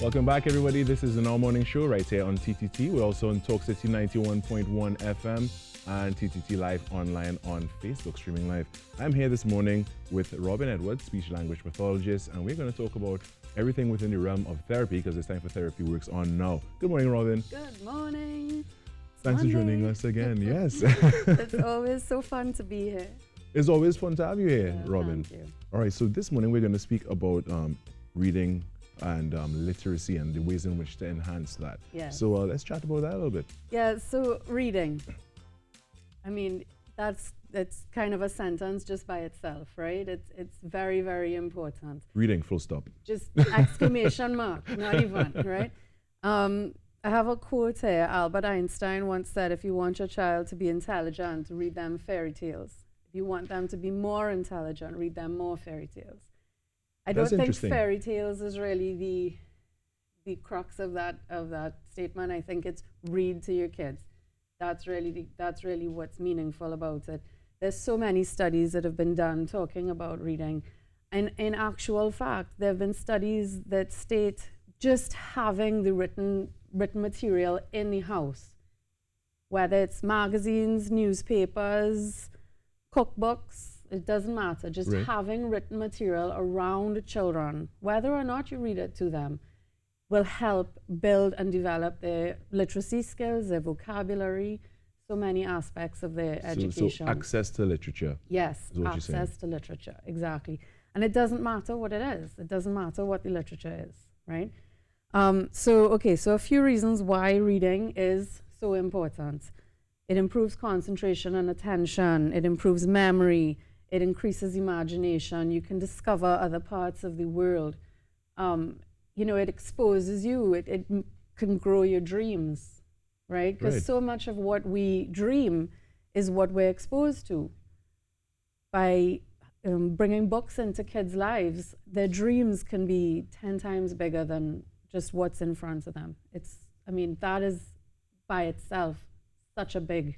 Welcome back, everybody. This is the Now Morning Show right here on TTT. We're also on Talk City 91.1 FM and TTT Live online on Facebook, streaming live. I'm here this morning with Robin Edwards, speech language pathologist, and we're going to talk about everything within the realm of therapy because it's time for Therapy Works on now. Good morning, Robin. Good morning. Thanks for joining us again. Yes. It's always so fun to be here. It's always fun to have you here, Yeah, Robin. thank you. All right, so this morning we're going to speak about reading and literacy and the ways in which to enhance that. Yes. So let's chat about that a little bit. Yeah, so reading. I mean, it's kind of a sentence just by itself, right? It's very, very important. Reading, full stop. Just exclamation mark, not even, right? I have a quote here. Albert Einstein once said, if you want your child to be intelligent, read them fairy tales. If you want them to be more intelligent, read them more fairy tales. I don't think fairy tales is really the crux of that statement. I think it's read to your kids. That's really what's meaningful about it. There's so many studies that have been done talking about reading. And in actual fact, there have been studies that state just having the written material in the house, whether it's magazines, newspapers, cookbooks, it doesn't matter. Just having written material around children, whether or not you read it to them, will help build and develop their literacy skills, their vocabulary, so many aspects of their education. So access to literature. Yes, access to literature, exactly. And it doesn't matter what it is. It doesn't matter what the literature is, right? So a few reasons why reading is so important. It improves concentration and attention. It improves memory. It increases imagination. You can discover other parts of the world. It exposes you. It can grow your dreams, right? Because so much of what we dream is what we're exposed to. By bringing books into kids' lives, their dreams can be 10 times bigger than just what's in front of them. That is by itself such a big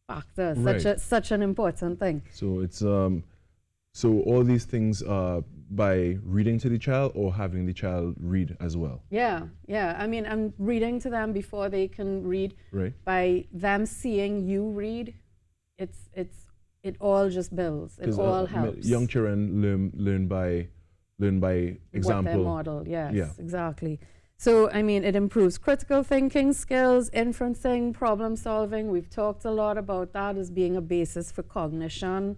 factor, such an important thing. So it's so all these things by reading to the child or having the child read as well. Yeah. I'm reading to them before they can read. Right. By them seeing you read, it all just builds. It all helps. Young children learn by example. What they model. Yes. Yeah. Exactly. So, it improves critical thinking skills, inferencing, problem solving. We've talked a lot about that as being a basis for cognition.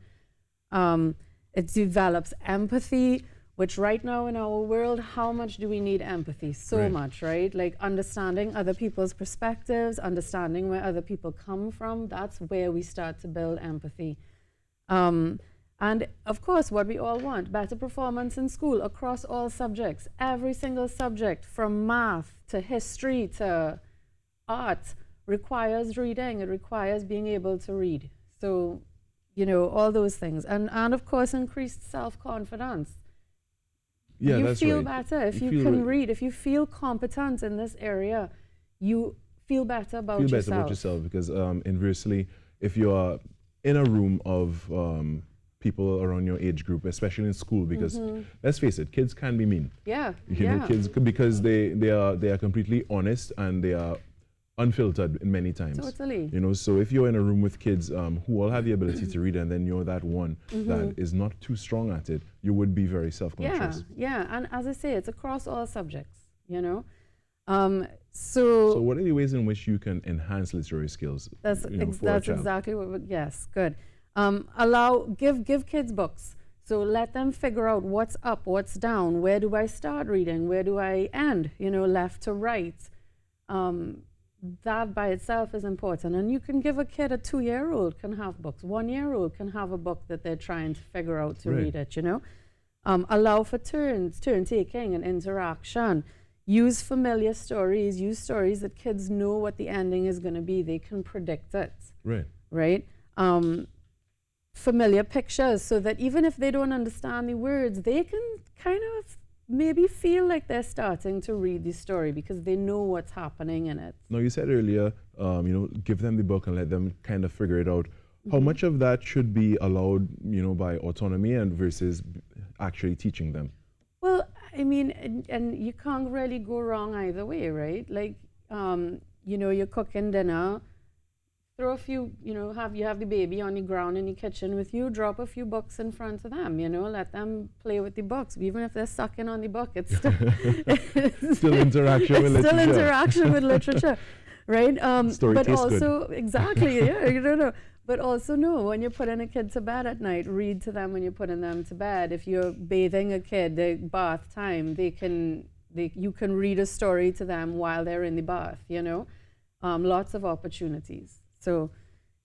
It develops empathy, which right now in our world, how much do we need empathy? So much, right? Like understanding other people's perspectives, understanding where other people come from. That's where we start to build empathy. And of course, what we all want, better performance in school across all subjects. Every single subject, from math to history to art, requires reading. It requires being able to read. So, all those things. And of course, increased self-confidence. Yeah, you that's feel right. better if you can read. If you feel competent in this area, you feel better about yourself. Feel better about yourself because inversely, if you are in a room of people around your age group, especially in school, because let's face it, kids can be mean. Yeah. You know, kids, because they are completely honest and they are unfiltered many times. Totally. So if you're in a room with kids who all have the ability to read, and then you're that one that is not too strong at it, you would be very self-conscious. Yeah, and as I say, it's across all subjects. So what are the ways in which you can enhance literary skills? That's exactly what. Yes, good. Give kids books. So let them figure out what's up, what's down. Where do I start reading? Where do I end? Left to right. That by itself is important. And you can give a kid, a 2-year-old can have books. 1-year-old can have a book that they're trying to figure out to read it. Allow for turn taking and interaction. Use familiar stories. Use stories that kids know what the ending is going to be. They can predict it. Right. Familiar pictures, so that even if they don't understand the words, they can kind of maybe feel like they're starting to read the story because they know what's happening in it. Now, you said earlier, give them the book and let them kind of figure it out. How much of that should be allowed, by autonomy and versus actually teaching them? Well, I mean, and you can't really go wrong either way, right? Like, you know, you're cooking dinner, throw a few, you know, you have the baby on the ground in the kitchen with you, drop a few books in front of them, you know, let them play with the books. Even if they're sucking on the book, it's still, still interaction with literature. Still interaction with literature, right? Story but tastes also, good. exactly, yeah, you don't know. But also, no, when you're putting a kid to bed at night, read to them when you're putting them to bed. If you're bathing a kid, the bath time, you can read a story to them while they're in the bath, you know? Lots of opportunities. So,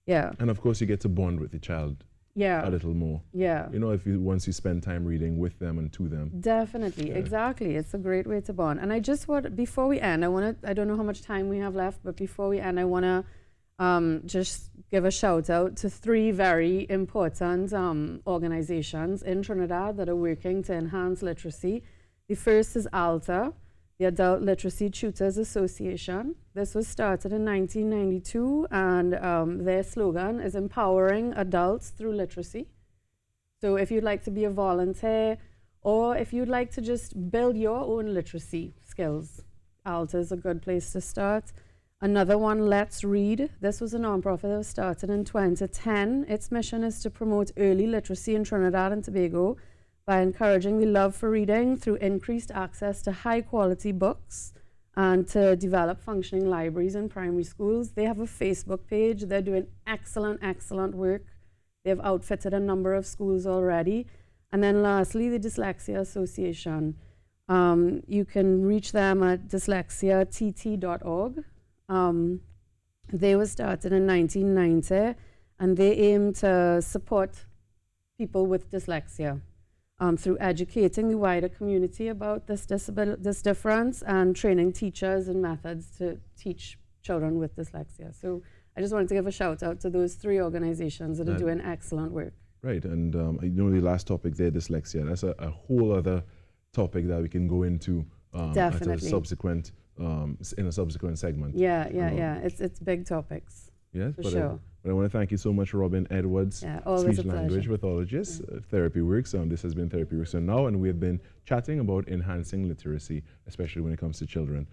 yeah. And of course, you get to bond with the child a little more. Yeah. You know, once you spend time reading with them and to them. Definitely, exactly. It's a great way to bond. And I just want, before we end, I don't know how much time we have left, but before we end, I want to just give a shout out to 3 very important organizations in Trinidad that are working to enhance literacy. The first is ALTA, the Adult Literacy Tutors Association. This was started in 1992, and their slogan is empowering adults through literacy. So if you'd like to be a volunteer, or if you'd like to just build your own literacy skills, ALTA is a good place to start. Another one, Let's Read. This was a nonprofit that was started in 2010. Its mission is to promote early literacy in Trinidad and Tobago by encouraging the love for reading through increased access to high-quality books and to develop functioning libraries in primary schools. They have a Facebook page. They're doing excellent work. They've outfitted a number of schools already. And then lastly, the Dyslexia Association. You can reach them at dyslexiatt.org. They were started in 1990, and they aim to support people with dyslexia through educating the wider community about this difference and training teachers and methods to teach children with dyslexia. So I just wanted to give a shout out to those 3 organizations that are doing excellent work. Right, and you know, the last topic there, dyslexia, that's a whole other topic that we can go into at a subsequent in a subsequent segment. Yeah. It's big topics. Yes, for sure. But I want to thank you so much, Robin Edwards, speech language pathologist, Therapy Works. This has been Therapy Works Now, and we have been chatting about enhancing literacy, especially when it comes to children.